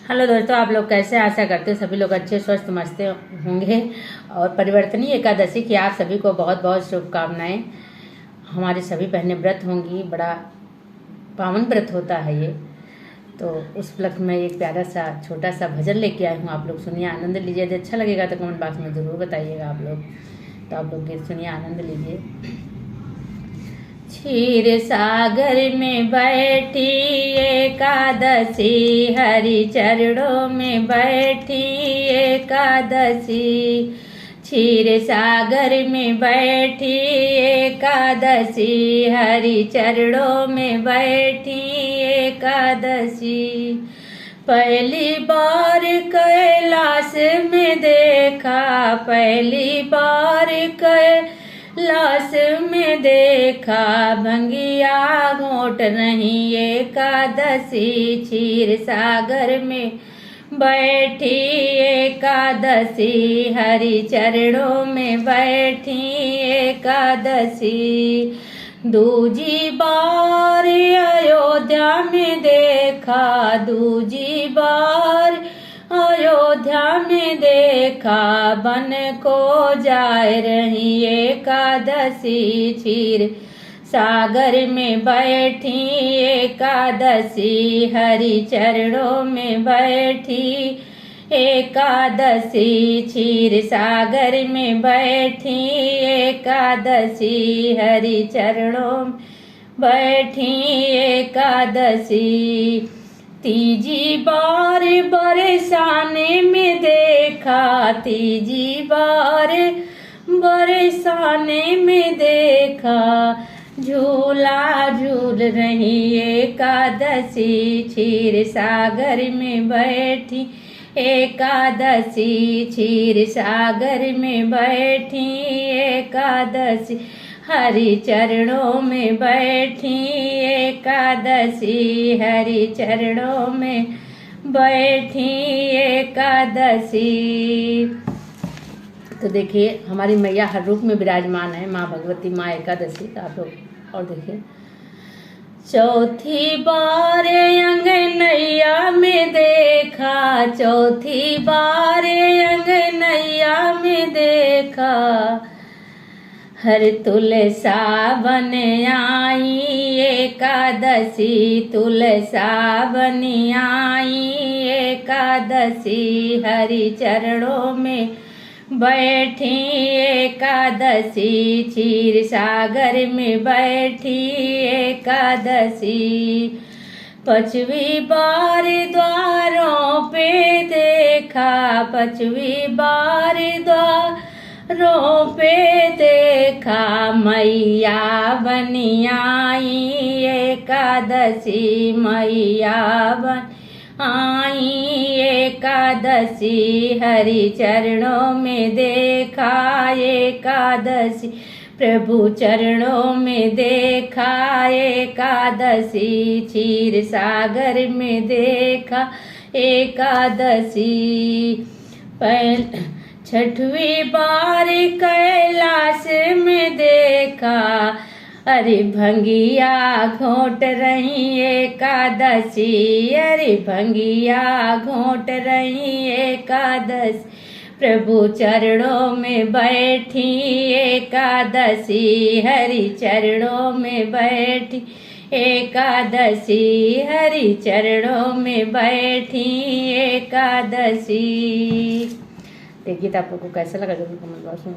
Hello दोस्तों, आप लोग कैसे? आशा करते हो सभी लोग अच्छे स्वस्थ मस्त होंगे। और परिवर्तनीय एकादशी की आप सभी को बहुत बहुत शुभकामनाएं। हमारी सभी बहनें व्रत होंगी, बड़ा पावन व्रत होता है ये। तो उस उपलक्ष्य में एक प्यारा सा छोटा सा भजन लेके आई हूँ। आप लोग सुनिए, आनंद लीजिए। यदि अच्छा लगेगा तो कमेंट बॉक्स में ज़रूर बताइएगा आप लोग। तो आप लोग गीत सुनिए, आनंद लीजिए। क्षीर सागर में बैठी एकादशी, हरि चरणों में बैठी एकादशी। क्षीर सागर में बैठी एकादशी, हरि चरणों में बैठी एकादशी। पहली बार कैलाश में देखा, पहली बार कैलाश में देखा, भंगिया घोट रही एकादशी। क्षीर सागर में बैठी एकादशी, हरि चरणों में बैठी एकादशी। दूजी बार अयोध्या में देखा, दूजी बार अयोध्या में देखा, बन को जाए रही एकादशी। क्षीर सागर में बैठी एकादशी, हरि चरणों में बैठी एकादशी। क्षीर सागर में बैठी एकादशी, हरि चरणों में बैठी एकादशी। तीजी बार बरसाने में देखा, तीजी बार बरसाने में देखा, झूला झूल रही एकादशी। क्षीर सागर में बैठी एकादशी, क्षीर सागर में बैठी एकादशी, हरि चरणों में बैठी एकादशी, हरि चरणों में बैठी एकादशी। तो देखिए, हमारी मैया हर रूप में विराजमान है, माँ भगवती, माँ एकादशी का आप लोग। और देखिए, चौथी बार अंगनैया में देखा, चौथी बार अंगनैया में देखा, हर तुलसा बन आई एकादशी, तुलसा बन आई एकादशी। हरि चरणों में बैठी एकादशी, क्षीर सागर में बैठी एकादशी। पांचवी बार द्वारों पे देखा, पांचवी बार द्वारों पे देखा, मैया बनी आई एकादशी, मैया बन आई एकादशी। हरि चरणों में देखा एकादशी, प्रभु चरणों में देखा एकादशी। क्षीर सागर में देखा एकादशी। छठवीं बार कैलाश में देखा, अरे भंगिया घोट रही एकादशी, अरे भंगिया घोट रही एकादशी, प्रभु चरणों में बैठी एकादशी, हरि चरणों में बैठी एकादशी, हरि चरणों में बैठी एकादशी। देखिए, तो आप लोग को कैसा लगा जरूर कमेंट बॉक्स में